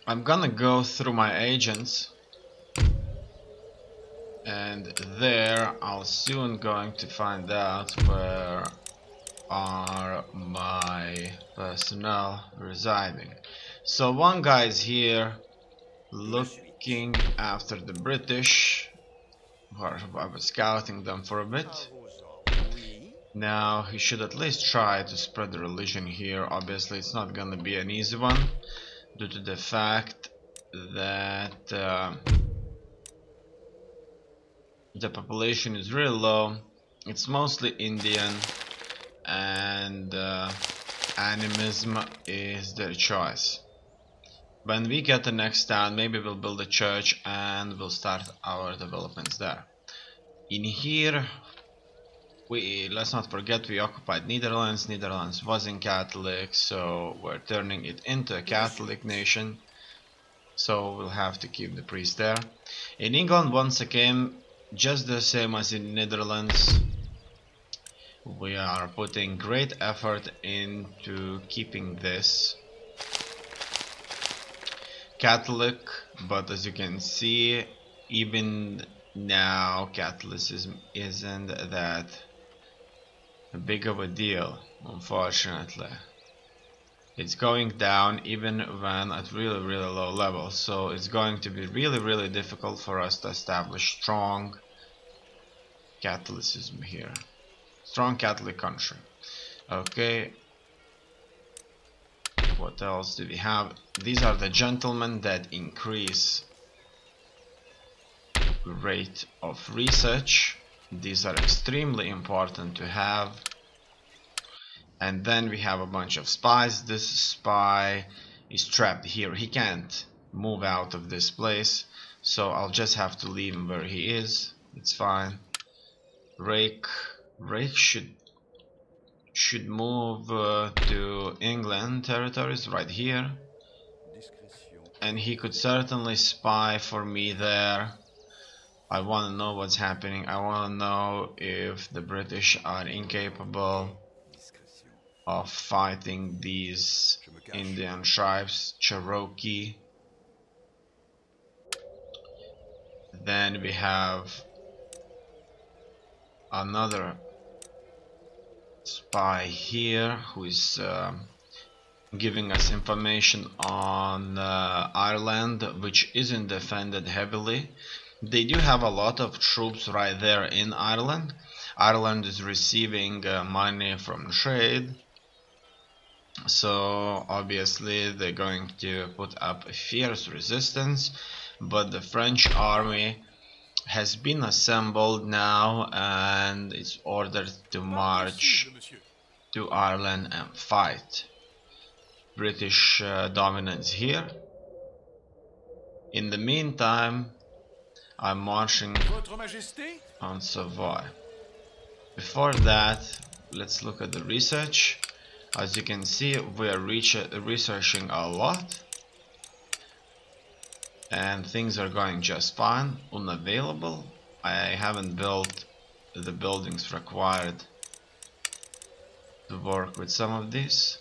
I'm gonna go through my agents, and there I'll soon going to find out where are my personnel residing. So one guy's here looking after the British. I was scouting them for a bit. Now he should at least try to spread the religion here. Obviously it's not gonna be an easy one due to the fact that the population is really low. It's mostly Indian, and animism is their choice. When we get the next town, maybe we'll build a church and we'll start our developments there. In here, let's not forget we occupied Netherlands. Netherlands wasn't Catholic, so we're turning it into a Catholic nation. So we'll have to keep the priest there. In England, once again, just the same as in Netherlands, we are putting great effort into keeping this Catholic, but as you can see, even now Catholicism isn't that big of a deal, unfortunately. It's going down even when at really low levels, so it's going to be really difficult for us to establish strong Catholicism here. Strong Catholic country. Okay. What else do we have? These are the gentlemen that increase rate of research. These are extremely important to have. And then we have a bunch of spies. This spy is trapped here. He can't move out of this place, so I'll just have to leave him where he is. It's fine. Rake should move to England territories right here, and he could certainly spy for me there. I want to know what's happening. I want to know if the British are incapable of fighting these Indian tribes, Cherokee. Then we have another spy here who is giving us information on Ireland, which isn't defended heavily. They do have a lot of troops right there in Ireland. Ireland is receiving money from trade, so obviously they're going to put up a fierce resistance, but the French army has been assembled now and it's ordered to march to Ireland and fight. British dominance here. In the meantime, I'm marching on Savoy. Before that, let's look at the research. As you can see, we are researching a lot, and things are going just fine. Unavailable. I haven't built the buildings required to work with some of these.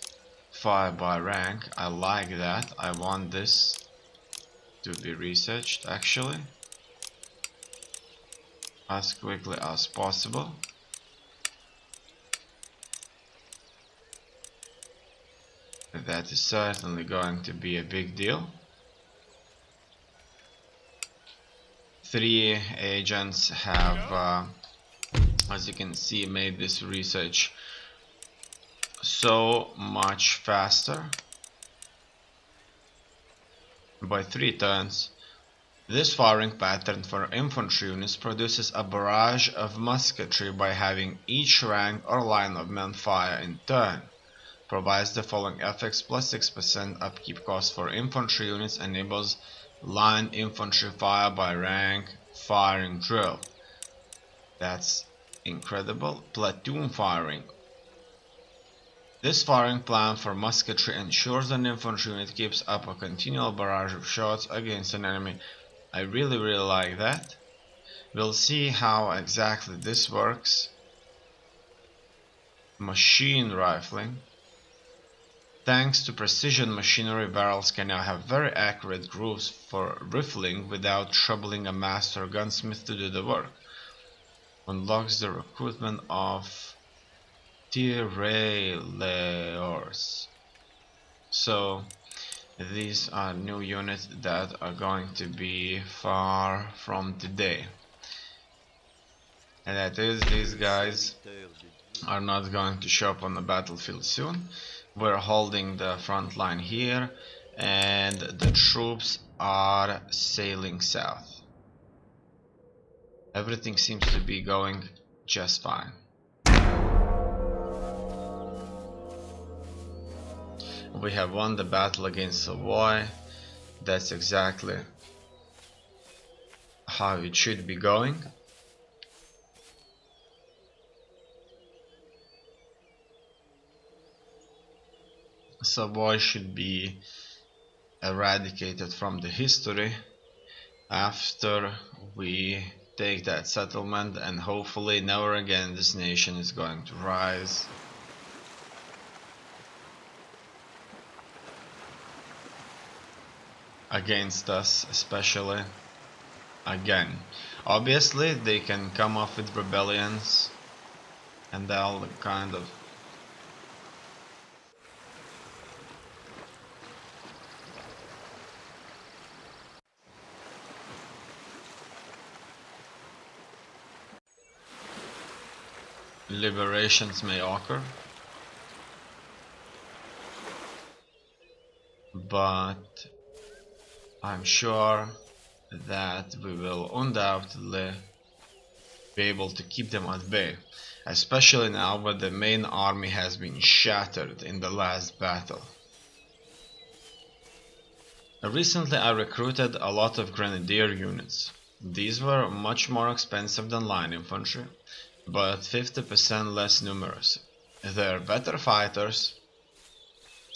Fire by rank, I like that. I want this to be researched actually as quickly as possible. That is certainly going to be a big deal. 3 agents have, as you can see, made this research so much faster by 3 turns. This firing pattern for infantry units produces a barrage of musketry by having each rank or line of men fire in turn. Provides the following effects: plus 6% upkeep cost for infantry units, enables line infantry fire by rank firing drill. That's incredible. Platoon firing. This firing plan for musketry ensures an infantry unit keeps up a continual barrage of shots against an enemy. I really like that. We'll see how exactly this works. Machine rifling. Thanks to precision machinery, barrels can now have very accurate grooves for rifling without troubling a master gunsmith to do the work. Unlocks the recruitment of Tirailleurs. So these are new units that are going to be far from today. And that is, these guys are not going to show up on the battlefield soon. We're holding the front line here, and the troops are sailing south. Everything seems to be going just fine. We have won the battle against Savoy. That's exactly how it should be going. Savoy should be eradicated from the history after we take that settlement, and hopefully never again this nation is going to rise against us, especially again. Obviously they can come up with rebellions and they'll kind of liberations may occur, but I'm sure that we will undoubtedly be able to keep them at bay, especially now that the main army has been shattered in the last battle. Recently I recruited a lot of grenadier units. These were much more expensive than line infantry, but 50% less numerous. They're better fighters,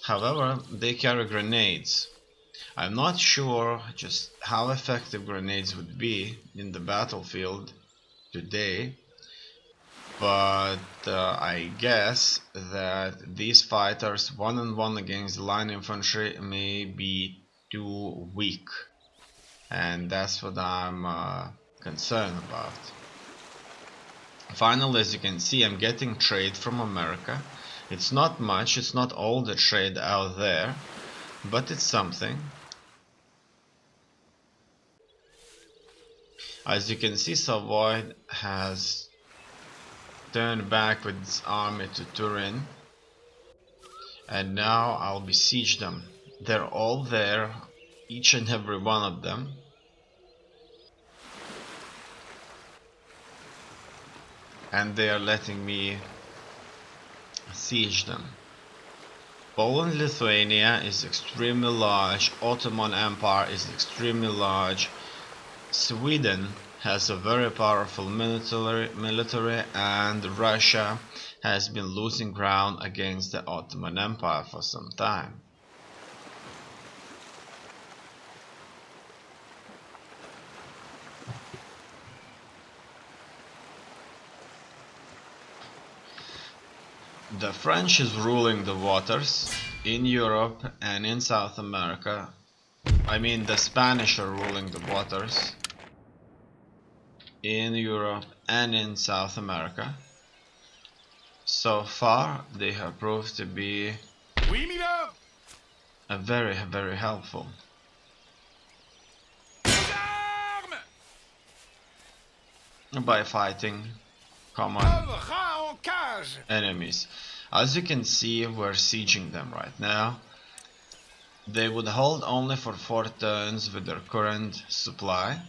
however they carry grenades. I'm not sure just how effective grenades would be in the battlefield today, but I guess that these fighters one-on-one against the line infantry may be too weak, and that's what I'm concerned about. Finally, as you can see, I'm getting trade from America. It's not much, it's not all the trade out there, but it's something. As you can see, Savoy has turned back with its army to Turin, and now I'll besiege them. They're all there, each and every one of them. And they are letting me siege them. Poland, Lithuania is extremely large, Ottoman Empire is extremely large, Sweden has a very powerful military, and Russia has been losing ground against the Ottoman Empire for some time. The French is ruling the waters in Europe and in South America. I mean, the Spanish are ruling the waters in Europe and in South America. So far, they have proved to be very, very helpful. By fighting common enemies. As you can see, we're sieging them right now. They would hold only for 4 turns with their current supply.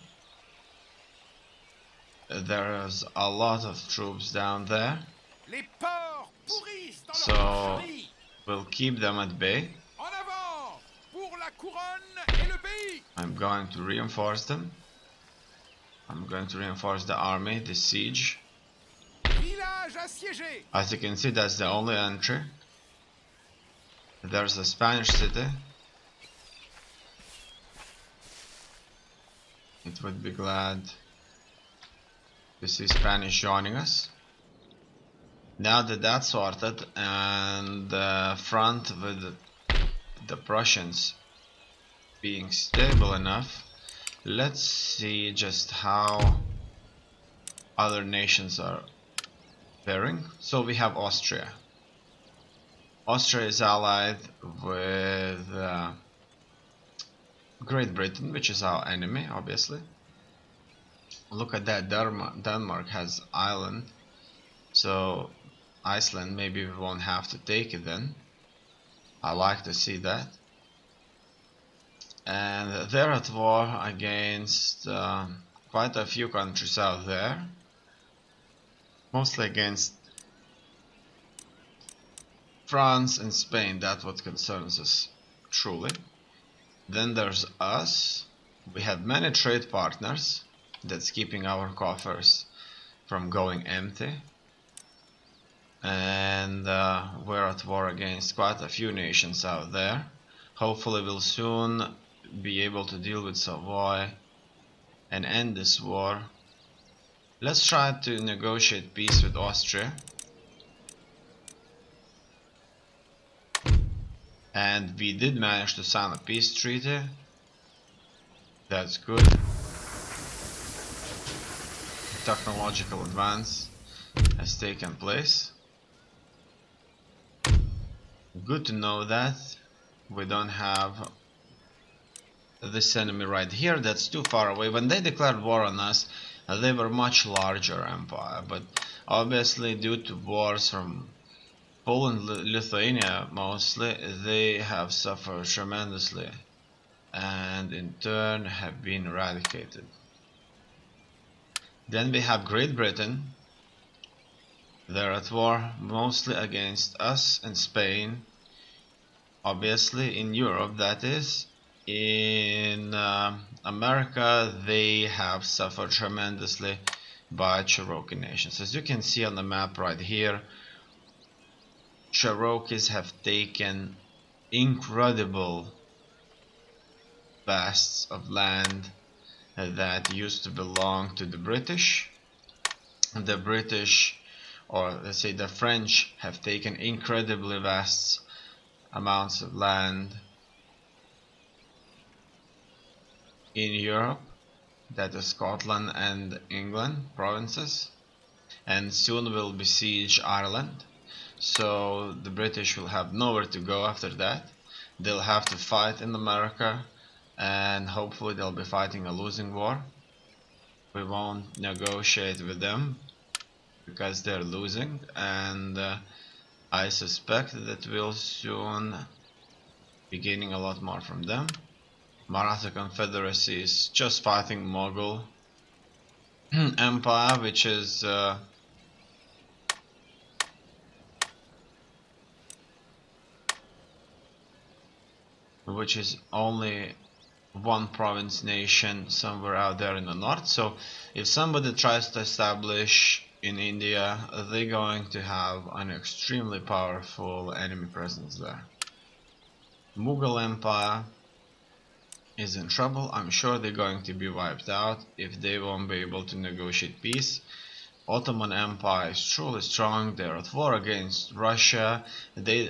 There's a lot of troops down there, so we'll keep them at bay. I'm going to reinforce them. I'm going to reinforce the army, the siege. As you can see, that's the only entry. There's a Spanish city. It would be glad to see Spanish joining us. Now that that's sorted, and the front with the Prussians being stable enough, let's see just how other nations are faring. So we have Austria. Austria is allied with Great Britain, which is our enemy, obviously. Look at that, Denmark has island, so Iceland, maybe we won't have to take it then. I like to see that. And they're at war against quite a few countries out there, mostly against France and Spain. That's what concerns us truly. Then there's us. We have many trade partners that's keeping our coffers from going empty, and we're at war against quite a few nations out there. Hopefully we'll soon be able to deal with Savoy and end this war. Let's try to negotiate peace with Austria. And we did manage to sign a peace treaty. That's good. Technological advance has taken place. Good to know that we don't have this enemy right here that's too far away. When they declared war on us, they were much larger empire, but obviously due to wars from Poland, Lithuania mostly, they have suffered tremendously and in turn have been eradicated. Then we have Great Britain. They're at war mostly against us and Spain. Obviously in Europe, that is. In America, they have suffered tremendously by Cherokee nations. As you can see on the map right here, Cherokees have taken incredible vasts of land that used to belong to the British. The British, or let's say the French, have taken incredibly vast amounts of land in Europe, that is Scotland and England provinces, and soon will besiege Ireland. So the British will have nowhere to go after that. They'll have to fight in America, and hopefully they'll be fighting a losing war. We won't negotiate with them because they're losing, and I suspect that we'll soon be gaining a lot more from them. Maratha Confederacy is just fighting Mughal Empire, which is only one province nation somewhere out there in the north. So if somebody tries to establish in India, they're going to have an extremely powerful enemy presence there. Mughal Empire is in trouble. I'm sure they're going to be wiped out if they won't be able to negotiate peace. Ottoman Empire is truly strong. They're at war against Russia.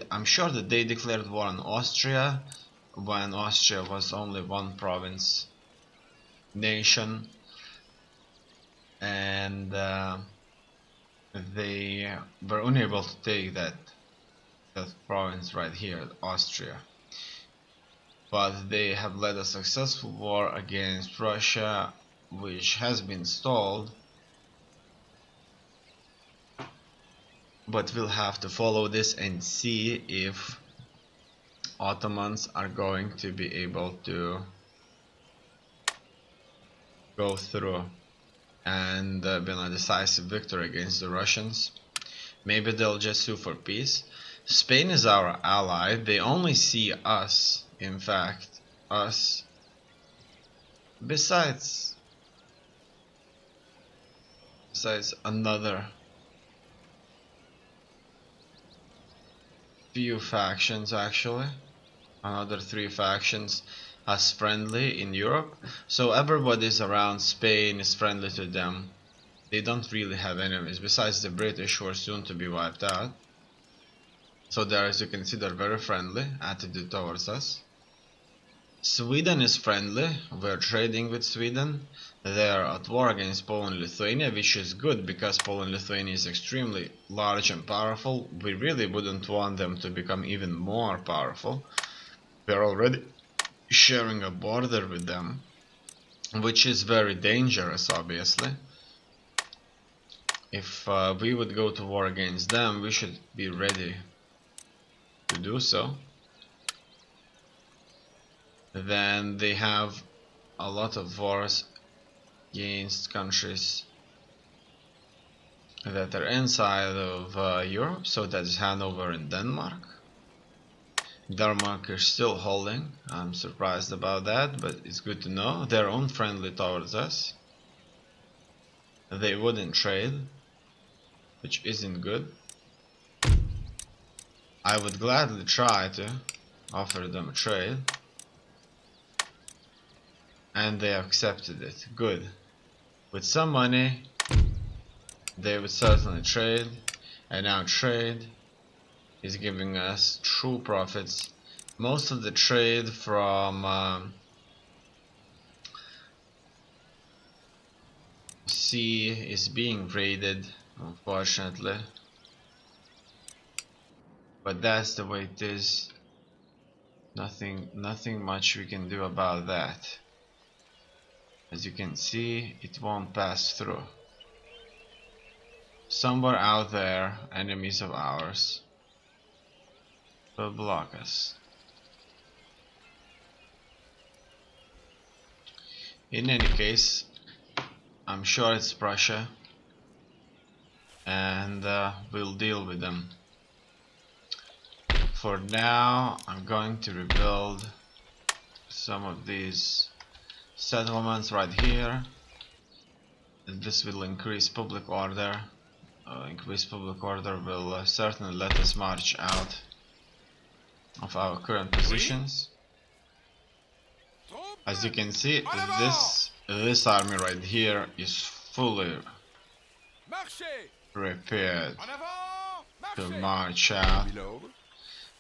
I'm sure that they declared war on Austria when Austria was only one province nation, and they were unable to take that province right here, Austria. But they have led a successful war against Russia, which has been stalled. But we'll have to follow this and see if Ottomans are going to be able to go through and win a decisive victory against the Russians. Maybe they'll just sue for peace. Spain is our ally. They only see us, in fact, us. Besides another few factions, actually, another 3 factions as friendly in Europe. So everybody's around Spain is friendly to them. They don't really have enemies besides the British, who are soon to be wiped out. So there, as you can see, they're very friendly attitude towards us. Sweden is friendly. We're trading with Sweden. They are at war against Poland and Lithuania, which is good because Poland and Lithuania is extremely large and powerful. We really wouldn't want them to become even more powerful. We're already sharing a border with them, which is very dangerous, obviously. If we would go to war against them, we should be ready to do so. Then they have a lot of wars against countries that are inside of Europe, so that's Hanover and Denmark. Denmark is still holding. I'm surprised about that, but it's good to know. They're unfriendly towards us. They wouldn't trade, which isn't good. I would gladly try to offer them a trade, and they accepted it. Good. With some money, they would certainly trade, and now trade is giving us true profits. Most of the trade from sea is being raided, unfortunately, but that's the way it is. Nothing much we can do about that. As you can see, it won't pass through. Somewhere out there, enemies of ours will block us. In any case, I'm sure it's Prussia, and we'll deal with them. For now, I'm going to rebuild some of these settlements right here. This will increase public order. Increased public order will certainly let us march out of our current positions. As you can see, this army right here is fully prepared to march out.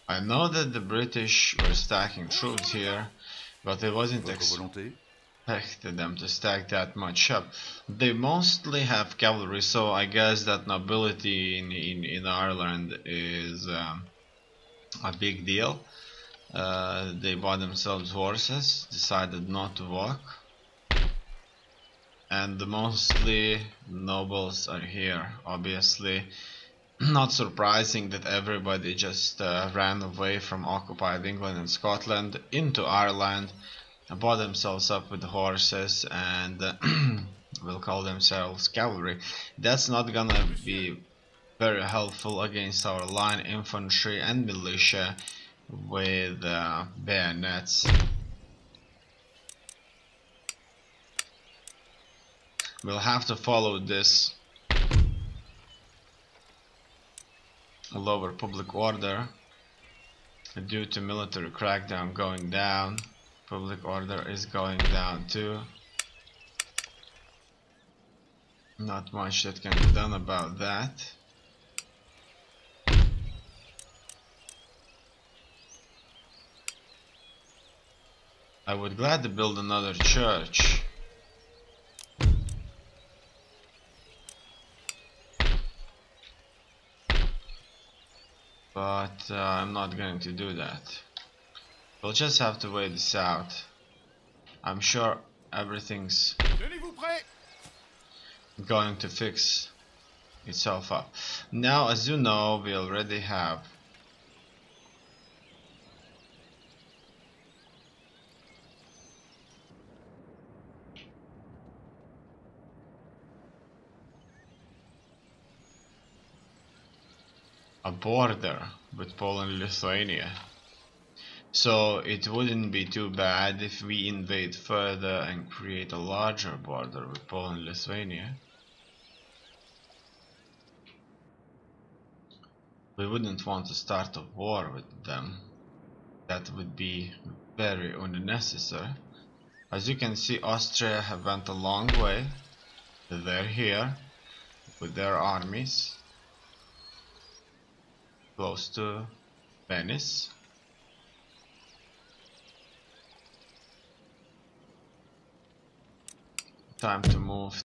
I know that the British were stacking troops here, but it wasn't expected them to stack that much up. They mostly have cavalry, so I guess that nobility in Ireland is a big deal. They bought themselves horses, decided not to walk, and mostly nobles are here. Obviously, not surprising that everybody just ran away from occupied England and Scotland into Ireland, bought themselves up with horses, and will call themselves cavalry. That's not gonna be very helpful against our line infantry and militia with bayonets. We'll have to follow this lower public order. Due to military crackdown going down, public order is going down too. Not much that can be done about that. I would gladly build another church. But I'm not going to do that. We'll just have to wait this out. I'm sure everything's going to fix itself up. Now, as you know, we already have a border with Poland and Lithuania. So it wouldn't be too bad if we invade further and create a larger border with Poland and Lithuania. We wouldn't want to start a war with them. That would be very unnecessary. As you can see, Austria have went a long way. They're here with their armies. close to Venice. Time to move